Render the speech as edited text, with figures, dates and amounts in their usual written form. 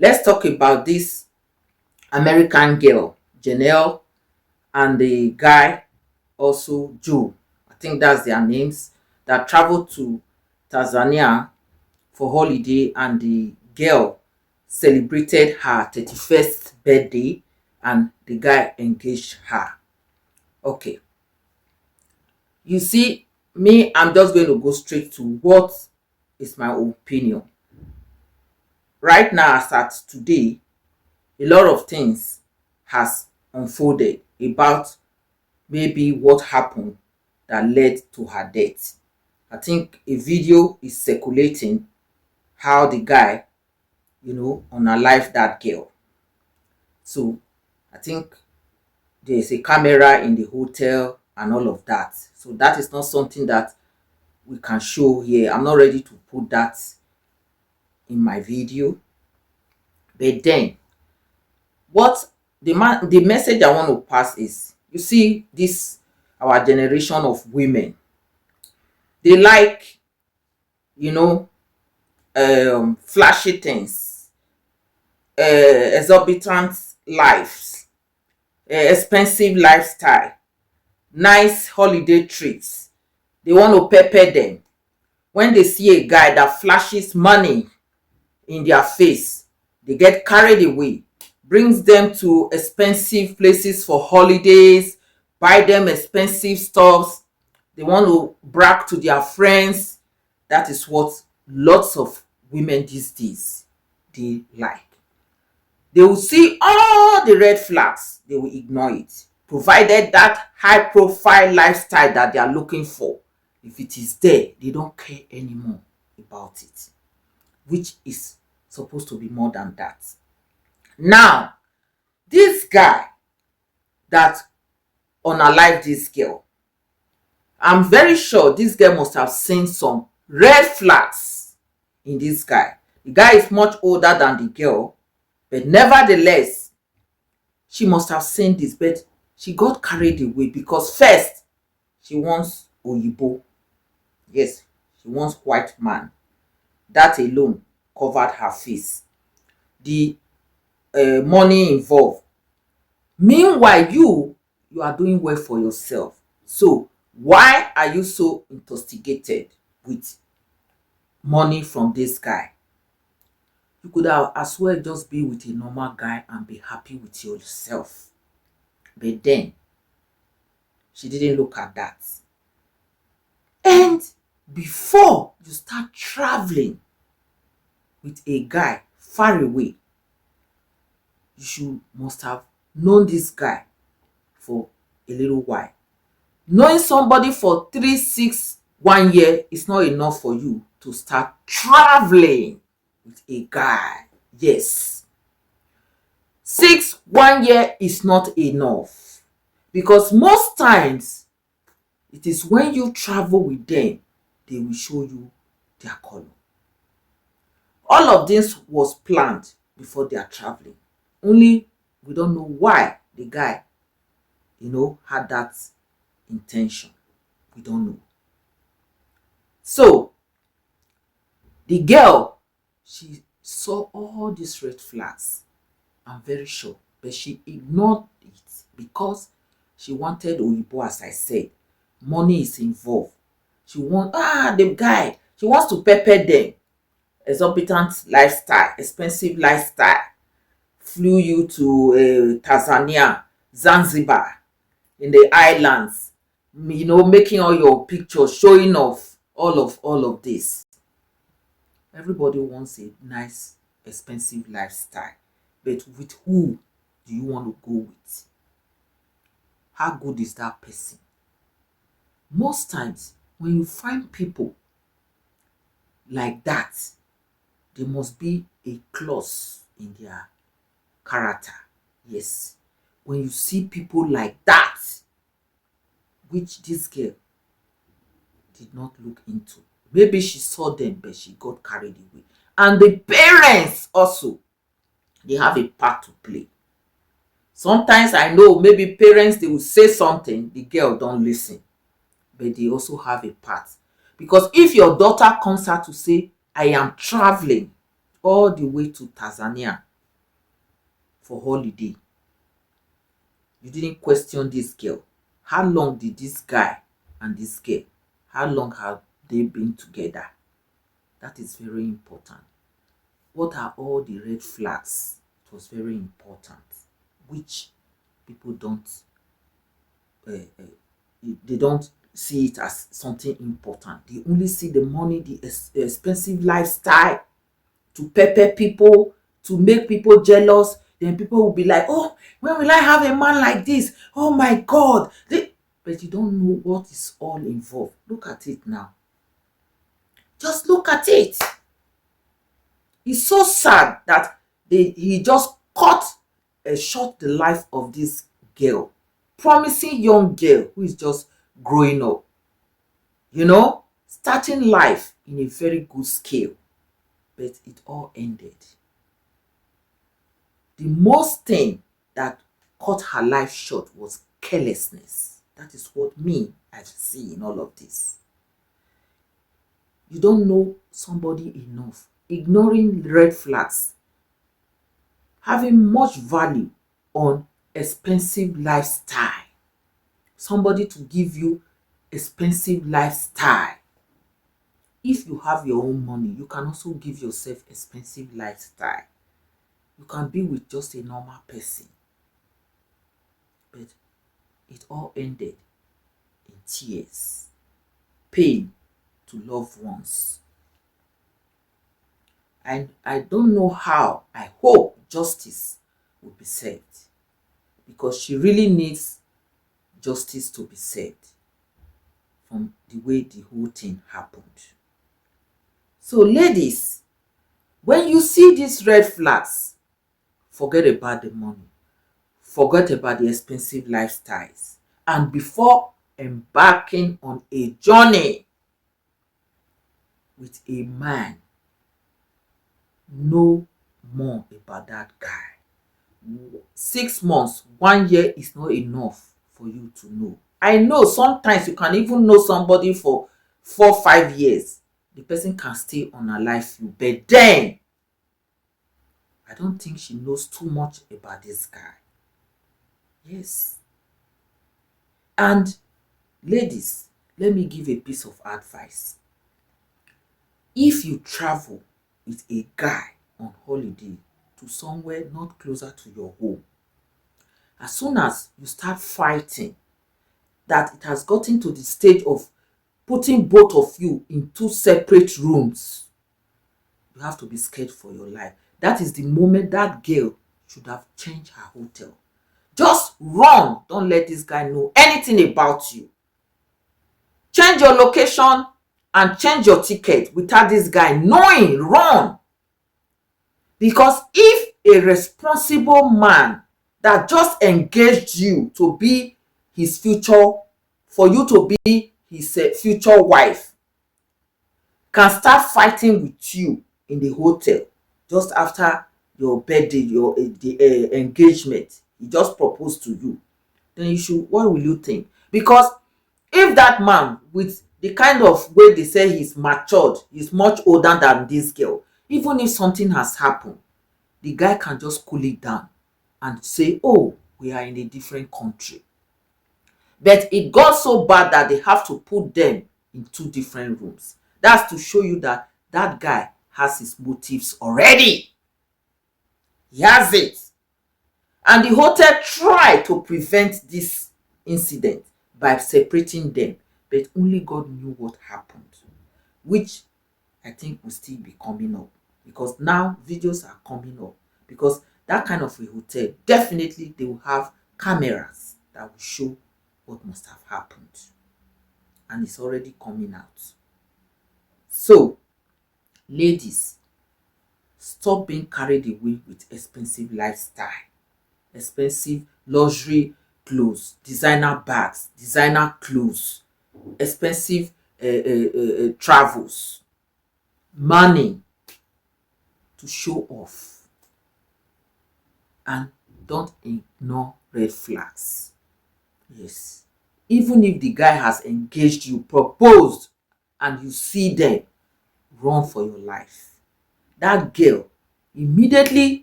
let's talk about this American girl, Janelle, and the guy also Joe. I think that's their names, that traveled to Tanzania for holiday, and the girl celebrated her 31st birthday and the guy engaged her. Okay. You see, me, I'm just going to go straight to what is my opinion. Right now, as at today, a lot of things has unfolded about maybe what happened that led to her death. I think a video is circulating how the guy, unalived that girl. So I think there's a camera in the hotel and all of that. So that is not something that we can show here. I'm not ready to put that in my video. But then, what the message I want to pass is, you see, this our generation of women, they like, flashy things, exorbitant lives, expensive lifestyle, nice holiday trips. They want to pepper them. When they see a guy that flashes money in their face, they get carried away, brings them to expensive places for holidays, buy them expensive stuffs. They want to brag to their friends. That is what lots of women these days, they like. They will see all the red flags, they will ignore it, provided that high profile lifestyle that they are looking for, if it is there, they don't care anymore about it, which is supposed to be more than that. Now, this guy that unalived this girl, I'm very sure this girl must have seen some red flags in this guy. The guy is much older than the girl, but nevertheless, she must have seen this, but she got carried away because first, she wants Oyibo. Yes, she wants white man. That alone covered her face. The money involved. Meanwhile, you are doing well for yourself. So why are you so intoxicated with money from this guy? You could have as well just be with a normal guy and be happy with yourself. But then, she didn't look at that. And before you start traveling with a guy far away, you must have known this guy for a little while. Knowing somebody for 3, 6, 1 year is not enough for you to start traveling with a guy. Yes. 6, 1 year is not enough, because most times it is when you travel with them, they will show you their color. All of this was planned before they are traveling. Only we don't know why the guy, had that intention. We don't know. So, the girl, she saw all these red flags, I'm very sure, but she ignored it because she wanted Oyibo, as I said. Money is involved. She wants, the guy, she wants to pepper them. Exorbitant lifestyle, expensive lifestyle. Flew you to Tanzania, Zanzibar, in the islands, making all your pictures, showing off all of this. Everybody wants a nice, expensive lifestyle. But with who do you want to go with? How good is that person? Most times, when you find people like that, there must be a clause in their character. Yes. When you see people like that, which this girl did not look into. Maybe she saw them, but she got carried away. And the parents also, they have a part to play. Sometimes I know maybe parents, they will say something, the girl don't listen. But they also have a part. Because if your daughter comes out to say, I am traveling all the way to Tanzania for holiday. You didn't question this girl. How long did this guy and this girl, how long have they been together? That is very important. What are all the red flags? It was very important, which people don't, they don't see it as something important. They only see the money, the expensive lifestyle, to pepper people, to make people jealous. Then people will be like, oh, when will I have a man like this? Oh my God. But you don't know what is all involved. Look at it now. Just look at it. It's so sad that he just cut short the life of this girl. Promising young girl who is just growing up. You know, starting life in a very good scale. But it all ended. The most thing that cut her life short was carelessness. That is what I see in all of this. You don't know somebody enough. Ignoring red flags. Having much value on expensive lifestyle. Somebody to give you expensive lifestyle. If you have your own money, you can also give yourself expensive lifestyle. You can be with just a normal person. But it all ended in tears, pain to loved ones. And I don't know how. I hope justice will be served, because she really needs justice to be served from the way the whole thing happened. So ladies, when you see these red flags, forget about the money. Forget about the expensive lifestyles. And before embarking on a journey with a man, know more about that guy. 6 months, 1 year is not enough for you to know. I know sometimes you can even know somebody for 4, 5 years. The person can stay unalive you, but then I don't think she knows too much about this guy. Yes. And ladies, let me give a piece of advice. If you travel with a guy on holiday to somewhere not closer to your home, as soon as you start fighting, that it has gotten to the stage of putting both of you in 2 separate rooms, you have to be scared for your life. That is the moment that girl should have changed her hotel. Just run. Don't let this guy know anything about you. Change your location and change your ticket without this guy knowing. Run. Because if a responsible man that just engaged you to be his future, for you to be his future wife, can start fighting with you in the hotel just after your birthday, the engagement, he just proposed to you, then you should, what will you think? Because if that man, with the kind of way they say he's matured, he's much older than this girl, even if something has happened, the guy can just cool it down and say, oh, we are in a different country. But it got so bad that they have to put them in 2 different rooms. That's to show you that that guy has his motives already. He has it. And the hotel tried to prevent this incident by separating them. But only God knew what happened. Which I think will still be coming up. Because now videos are coming up. Because that kind of a hotel, definitely they will have cameras that will show what must have happened. And it's already coming out. So, ladies, stop being carried away with expensive lifestyle, expensive luxury clothes, designer bags, designer clothes, expensive travels, money to show off. And don't ignore red flags. Yes. Even if the guy has engaged you, proposed, and you see them, run for your life. That girl, immediately